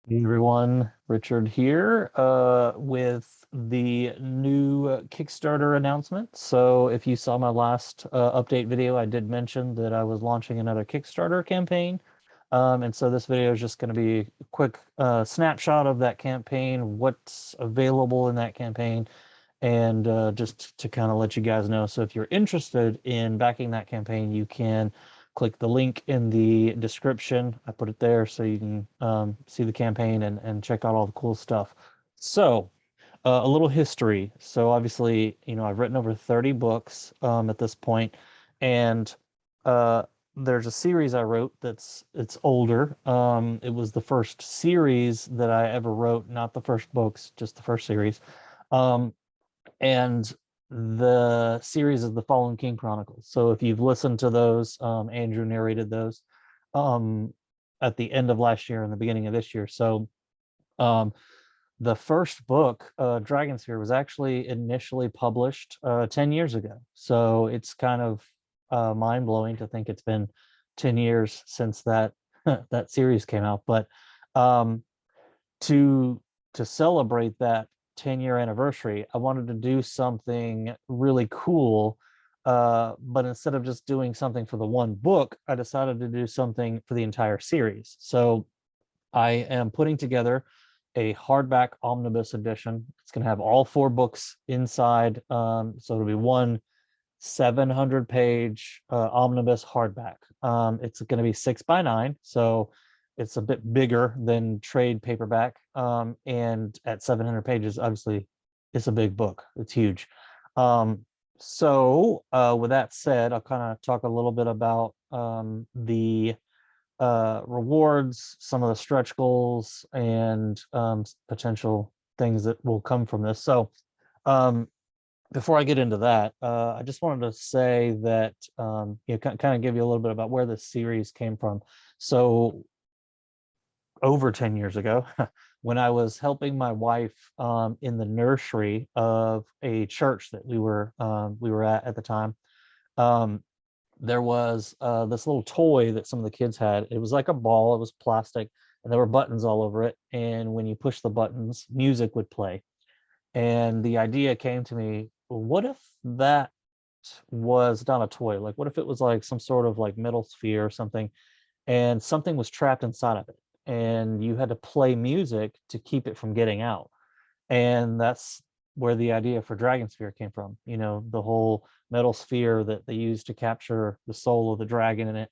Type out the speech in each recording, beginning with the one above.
Hey everyone, Richard here with the new Kickstarter announcement. So if you saw my last update video, I did mention that I was launching another Kickstarter campaign. And so this video is just going to be a quick snapshot of that campaign, what's available in that campaign, and just to kind of let you guys know. So if you're interested in backing that campaign, you can click the link in the description. I put it there so you can see the campaign and check out all the cool stuff. So a little history. So obviously, I've written over 30 books at this point, and uh, there's a series I wrote it's older. It was the first series that I ever wrote, not the first books, just the first series. Um, and the series is the Fallen King Chronicles. So if you've listened to those, Andrew narrated those um, at the end of last year and the beginning of this year. So um, the first book, Dragonsphere, was actually initially published 10 years ago. So it's kind of mind-blowing to think it's been 10 years since that that series came out. But um, to to celebrate that 10-year anniversary, I wanted to do something really cool. But instead of just doing something for the one book, I decided to do something for the entire series. So I am putting together a hardback omnibus edition. It's going to have all four books inside. So it'll be one 700 page omnibus hardback. It's going to be 6 by 9, so it's a bit bigger than trade paperback. And at 700 pages, obviously, it's a big book. It's huge. So with that said, I'll kind of talk a little bit about the rewards, some of the stretch goals, and potential things that will come from this. So um, before I get into that, I just wanted to say that kind of give you a little bit about where this series came from. So over 10 years ago, when I was helping my wife in the nursery of a church that we were at the time, um, there was this little toy that some of the kids had. It was like a ball, it was plastic, and there were buttons all over it. And when you push the buttons, music would play. And the idea came to me, what if that was not a toy? Like, what if it was like some sort of like metal sphere or something, and something was trapped inside of it, and you had to play music to keep it from getting out? And that's where the idea for Dragon Sphere came from. The whole metal sphere that they used to capture the soul of the dragon in it.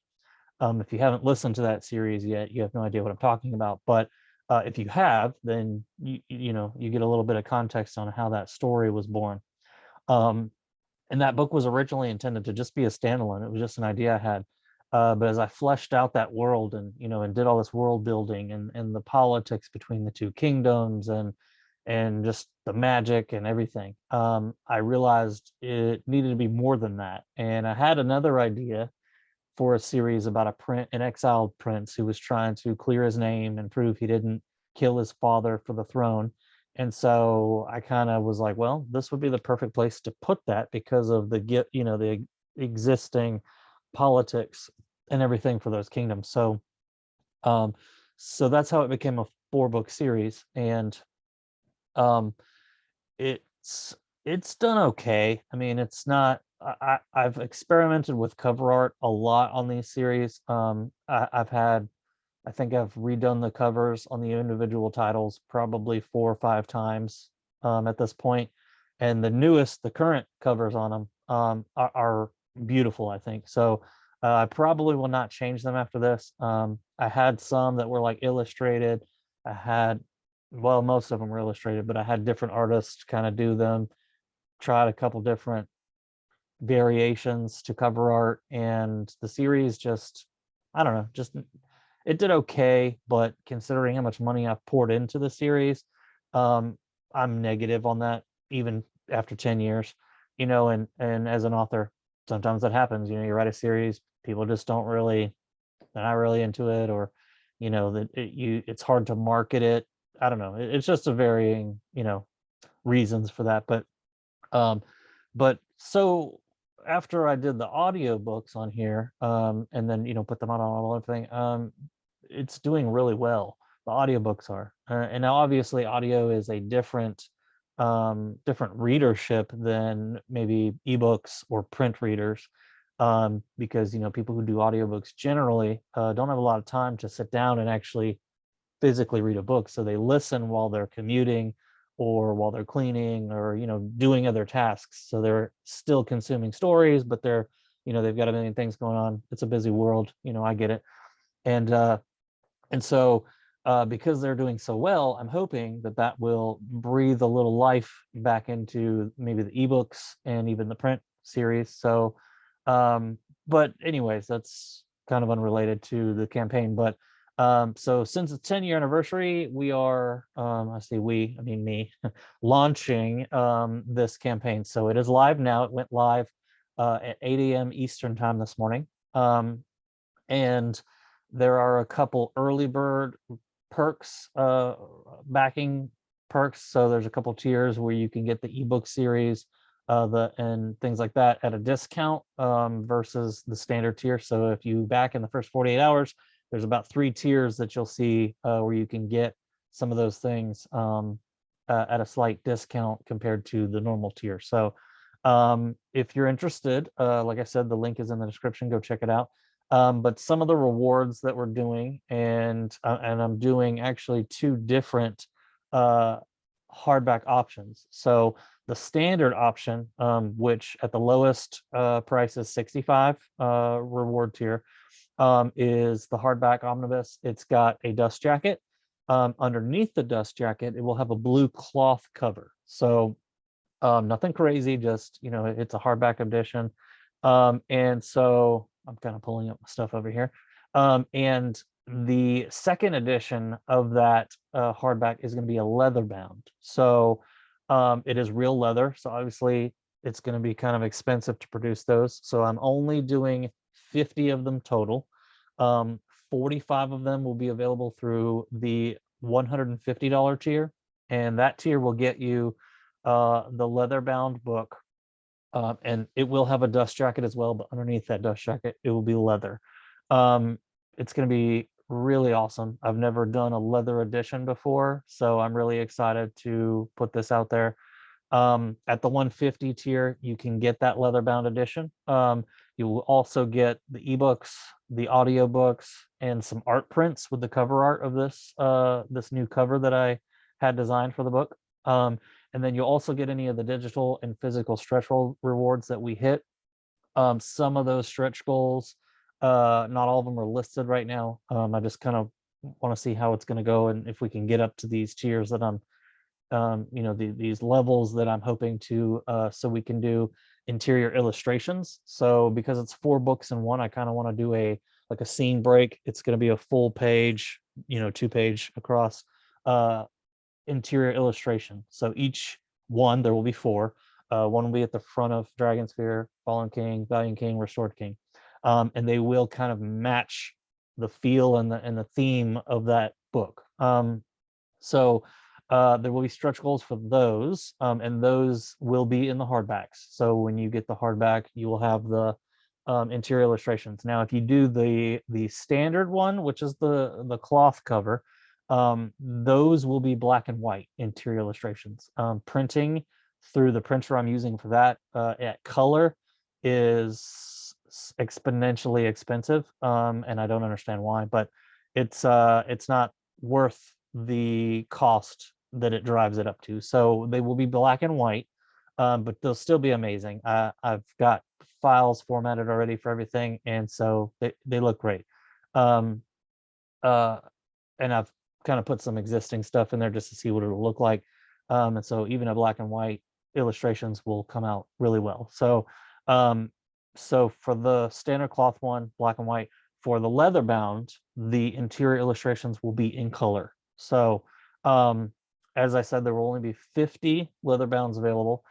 If you haven't listened to that series yet, you have no idea what I'm talking about. But if you have, then you get a little bit of context on how that story was born. Um, and that book was originally intended to just be a standalone. It was just an idea I had. But as I fleshed out that world and did all this world building and the politics between the two kingdoms and just the magic and everything, I realized it needed to be more than that. And I had another idea for a series about an exiled prince who was trying to clear his name and prove he didn't kill his father for the throne. And so I kind of was like, well, this would be the perfect place to put that because of the existing politics and everything for those kingdoms. Um, so that's how it became a 4 book series, and um, it's done okay. I mean, it's not. I've experimented with cover art a lot on these series. I think I've redone the covers on the individual titles probably 4 or 5 times at this point, and the current covers on them are beautiful, I think. So I probably will not change them after this. I had some that were like illustrated. I had, well, most of them were illustrated, but I had different artists kind of do them, tried a couple different variations to cover art, and the series just, I don't know, just it did okay. But considering how much money I've poured into the series, um, I'm negative on that even after 10 years. And as an author, sometimes that happens. You write a series, people just they're not really into it, or that it's hard to market it. I don't know. It's just a varying, reasons for that. Um, but so after I did the audio books on here, and then put them on all everything, it's doing really well. the audiobooks are. And now obviously audio is a different readership than maybe ebooks or print readers, because people who do audiobooks generally don't have a lot of time to sit down and actually physically read a book, so they listen while they're commuting or while they're cleaning or doing other tasks, so they're still consuming stories, but they've got a million things going on. It's a busy world, I get it. And so because they're doing so well, I'm hoping that that will breathe a little life back into maybe the ebooks and even the print series. So but anyways, that's kind of unrelated to the campaign. But so since the 10-year anniversary, we are, I say we, I mean me, launching this campaign. So it is live now. It went live at 8 a.m. Eastern time this morning. And there are a couple early bird perks, backing perks. So there's a couple tiers where you can get the ebook series, and things like that at a discount versus the standard tier. So if you back in the first 48 hours, there's about 3 tiers that you'll see where you can get some of those things at a slight discount compared to the normal tier. So if you're interested, like I said, the link is in the description. Go check it out. But some of the rewards that we're doing, and I'm doing actually 2 different hardback options. So the standard option, which at the lowest price is 65 reward tier, is the hardback omnibus. It's got a dust jacket. Underneath the dust jacket, it will have a blue cloth cover. So nothing crazy, just it's a hardback edition. And so I'm kind of pulling up my stuff over here. And the second edition of that hardback is going to be a leather bound. So it is real leather. So obviously it's going to be kind of expensive to produce those. So I'm only doing 50 of them total. 45 of them will be available through the $150 tier. And that tier will get you the leather bound book. And it will have a dust jacket as well, but underneath that dust jacket, it will be leather. It's going to be really awesome. I've never done a leather edition before, so I'm really excited to put this out there. At the 150 tier, you can get that leather bound edition. You will also get the ebooks, the audiobooks, and some art prints with the cover art of this new cover that I had designed for the book. And then you'll also get any of the digital and physical stretch goal rewards that we hit. Some of those stretch goals, not all of them are listed right now. I just kind of want to see how it's going to go and if we can get up to these tiers that I'm, these levels that I'm hoping to, so we can do interior illustrations. So because it's 4 books in one, I kind of want to do like a scene break. It's going to be a full page, 2-page across, interior illustration. So each one, there will be 4. One will be at the front of Dragon Sphere, Fallen King, Valiant King, Restored King. And they will kind of match the feel and the theme of that book. So there will be stretch goals for those, and those will be in the hardbacks. So when you get the hardback, you will have the interior illustrations. Now, if you do the standard one, which is the cloth cover, those will be black and white interior illustrations. Printing through the printer I'm using for that at color is exponentially expensive, and I don't understand why, but it's not worth the cost that it drives it up to. So they will be black and white, but they'll still be amazing. I've got files formatted already for everything, and so they look great. And I've kind of put some existing stuff in there just to see what it'll look like. And so even a black and white illustrations will come out really well. So so for the standard cloth one, black and white. For the leather bound, the interior illustrations will be in color. So as I said, there will only be 50 leather bounds available.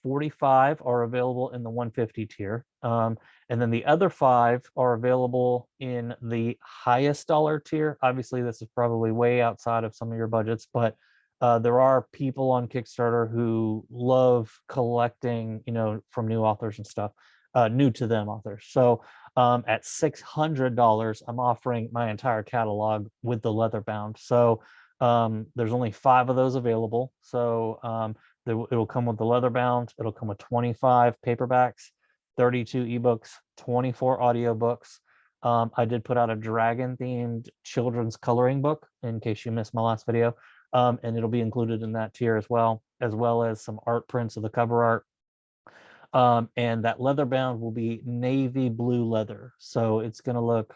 45 are available in the 150 tier. And then the other 5 are available in the highest dollar tier. Obviously, this is probably way outside of some of your budgets, but there are people on Kickstarter who love collecting, from new authors and stuff. new to them authors. So at $600, I'm offering my entire catalog with the leatherbound. So there's only 5 of those available. So it'll come with the leatherbound. It'll come with 25 paperbacks, 32 ebooks, 24 audiobooks. I did put out a dragon themed children's coloring book in case you missed my last video. And it'll be included in that tier as well as some art prints of the cover art. And that leather bound will be navy blue leather, so it's gonna look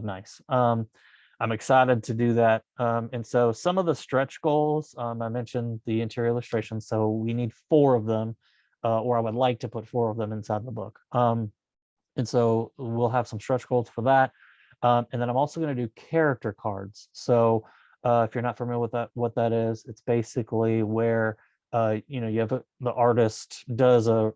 nice. I'm excited to do that. And so some of the stretch goals, I mentioned the interior illustration, so we need 4 of them, or I would like to put 4 of them inside the book. And so we'll have some stretch goals for that. And then I'm also going to do character cards. So if you're not familiar with that, what that is, it's basically where you have the artist does their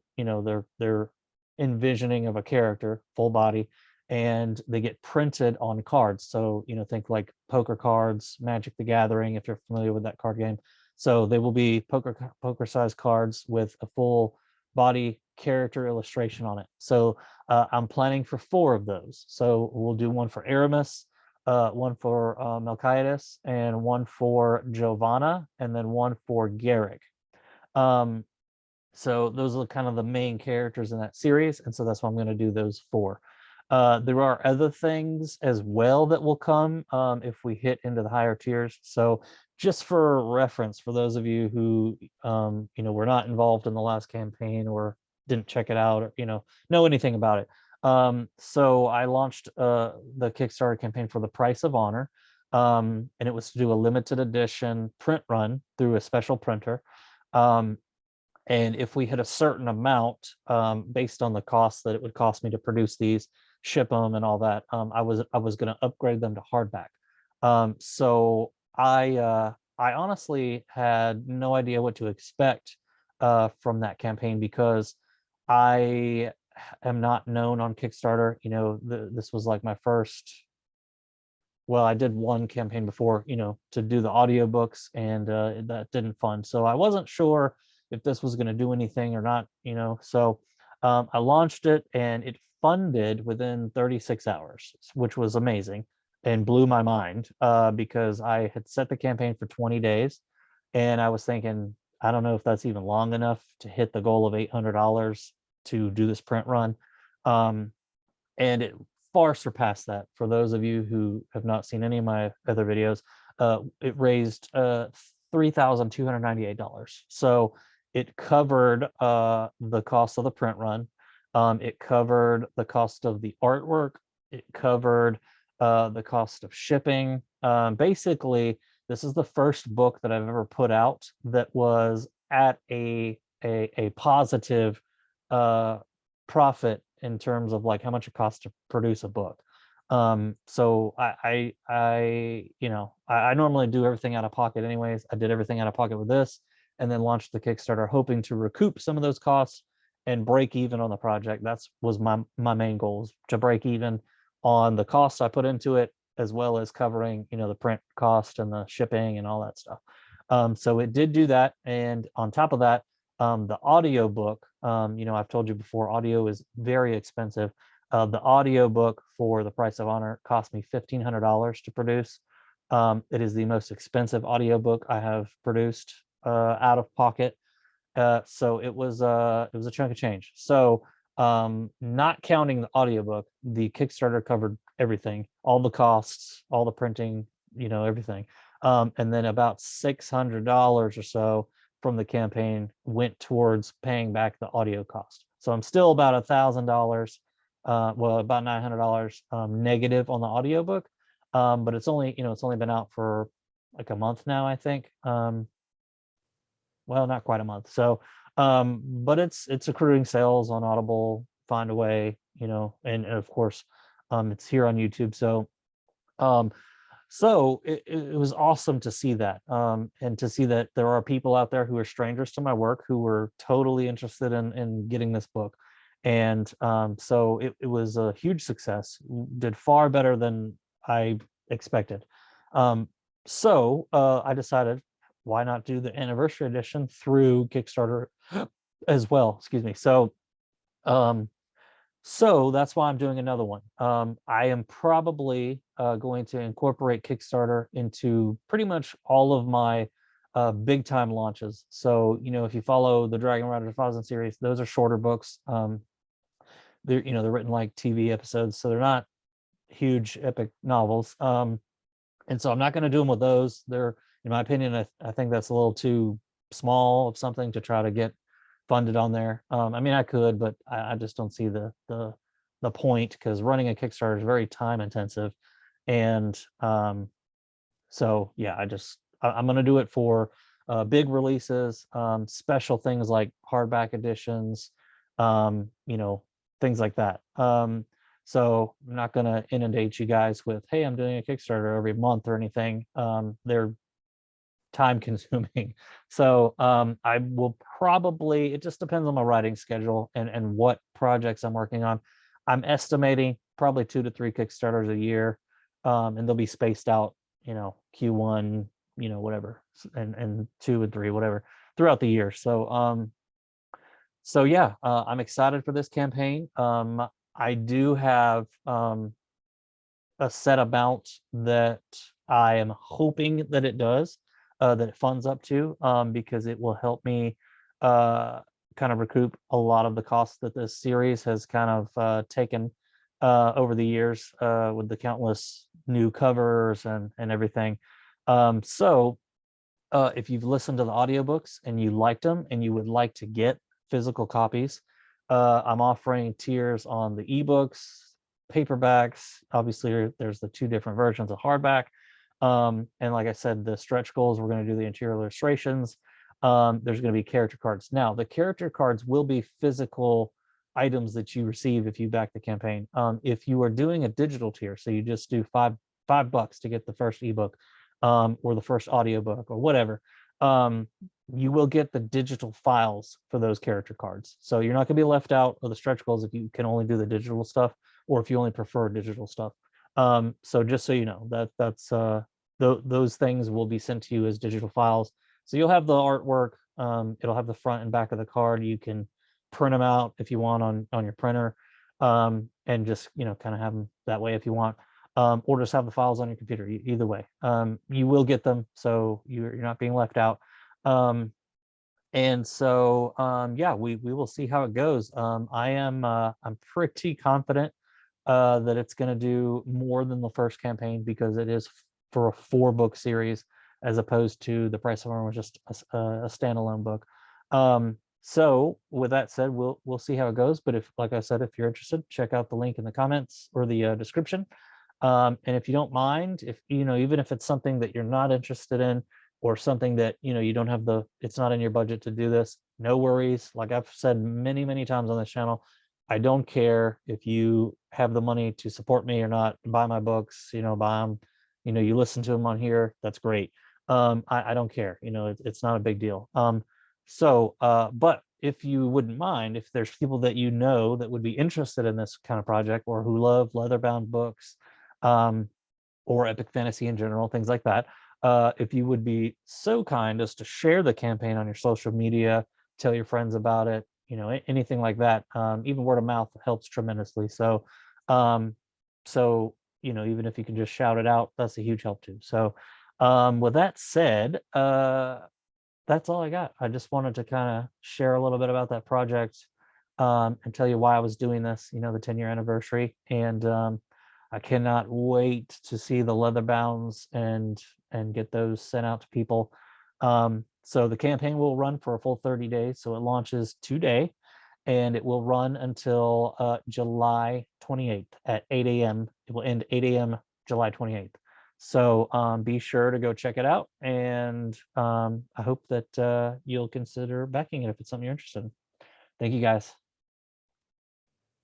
envisioning of a character, full body, and they get printed on cards. So think like poker cards, Magic the Gathering, if you're familiar with that card game. So they will be poker size cards with a full body character illustration on it. So I'm planning for 4 of those. So we'll do one for Aramis, one for Melchiades, and one for Giovanna, and then one for Garrick. So those are kind of the main characters in that series, and so that's why I'm going to do those 4. There are other things as well that will come if we hit into the higher tiers. So just for reference, for those of you who were not involved in the last campaign or didn't check it out or know anything about it. So I launched the Kickstarter campaign for the Price of Honor, and it was to do a limited edition print run through a special printer. And if we hit a certain amount, based on the cost that it would cost me to produce these, ship them and all that, I was going to upgrade them to hardback. So I honestly had no idea what to expect from that campaign, because I am not known on Kickstarter. This was like my first. Well, I did one campaign before, to do the audiobooks, and that didn't fund. So I wasn't sure if this was going to do anything or not, So I launched it, and it funded within 36 hours, which was amazing and blew my mind, because I had set the campaign for 20 days, and I was thinking, I don't know if that's even long enough to hit the goal of $800 to do this print run. And it far surpassed that. For those of you who have not seen any of my other videos, it raised $3,298. So it covered the cost of the print run. It covered the cost of the artwork. It covered the cost of shipping. Basically, this is the first book that I've ever put out that was at a positive profit in terms of like how much it costs to produce a book. So I normally do everything out of pocket anyways. I did everything out of pocket with this, and then launched the Kickstarter hoping to recoup some of those costs and break even on the project. Was my main goals, to break even on the costs I put into it, as well as covering the print cost and the shipping and all that stuff. So it did do that, and on top of that, the audio book, I've told you before, audio is very expensive. The audio book for the Price of Honor cost me $1,500 to produce. It is the most expensive audio book I have produced out of pocket. So it was a chunk of change. So not counting the audiobook, the Kickstarter covered everything, all the costs, all the printing, everything. And then about $600 or so from the campaign went towards paying back the audio cost. So I'm still about $1,000, about $900 negative on the audiobook. But it's only been out for like a month now, I think. Well, not quite a month. So, but it's accruing sales on Audible, Find a Way, and of course, it's here on YouTube. So, so it was awesome to see that, and to see that there are people out there who are strangers to my work who were totally interested in getting this book. And so it was a huge success, did far better than I expected. So I decided, why not do the anniversary edition through Kickstarter as well? Excuse me. So So that's why I'm doing another one. I am probably going to incorporate Kickstarter into pretty much all of my big time launches. So, if you follow the Dragon Rider 1000 series, those are shorter books. They're written like TV episodes, so they're not huge epic novels. And so I'm not going to do them with those. They're, in my opinion, I think that's a little too small of something to try to get funded on there. I mean, I could, but I just don't see the point, because running a Kickstarter is very time intensive. And so yeah, I'm going to do it for big releases, special things like hardback editions, things like that. So I'm not going to inundate you guys with, hey, I'm doing a Kickstarter every month or anything. They're time consuming. So I will probably, it just depends on my writing schedule and what projects I'm working on. I'm estimating probably 2 to 3 Kickstarters a year. And they'll be spaced out, Q1, whatever, and 2 and 3, whatever, throughout the year. So yeah, I'm excited for this campaign. I do have a set amount that I am hoping that it does, that it funds up to, because it will help me kind of recoup a lot of the costs that this series has kind of taken over the years, with the countless new covers and everything. So if you've listened to the audiobooks and you liked them and you would like to get physical copies, I'm offering tiers on the ebooks, paperbacks. Obviously, there's the 2 different versions of hardback. And like I said, the stretch goals, we're going to do the interior illustrations. There's going to be character cards. Now, the character cards will be physical items that you receive if you back the campaign. If you are doing a digital tier, so you just do $5 to get the first ebook, or the first audiobook or whatever, you will get the digital files for those character cards. So you're not going to be left out of the stretch goals if you can only do the digital stuff, or if you only prefer digital stuff. So just so you know, those things will be sent to you as digital files. So you'll have the artwork. It'll have the front and back of the card. You can print them out if you want on your printer, and just kind of have them that way if you want. Or just have the files on your computer. Either way, you will get them, so you're not being left out. And so yeah, we will see how it goes. I'm pretty confident that it's going to do more than the first campaign, because it is for a 4-book series, as opposed to the Price of Armor was just a standalone book. So with that said, we'll see how it goes. But if, like I said, if you're interested, check out the link in the comments or the description. And if you don't mind, if even if it's something that you're not interested in, or something that you don't have it's not in your budget to do this, no worries. Like I've said many, many times on this channel, I don't care if you have the money to support me or not, buy my books, buy them, you listen to them on here, that's great. I don't care, it's not a big deal. But if you wouldn't mind, if there's people that that would be interested in this kind of project, or who love leatherbound books, or epic fantasy in general, things like that, if you would be so kind as to share the campaign on your social media, tell your friends about it, anything like that. Even word of mouth helps tremendously. So even if you can just shout it out, that's a huge help too. So with that said, that's all I got. I just wanted to kind of share a little bit about that project, and tell you why I was doing this, the 10-year anniversary. And I cannot wait to see the leather bounds and get those sent out to people. So the campaign will run for a full 30 days. So it launches today, and it will run until July 28th at 8 a.m. It will end 8 a.m. July 28th. So be sure to go check it out. And I hope that you'll consider backing it if it's something you're interested in. Thank you, guys.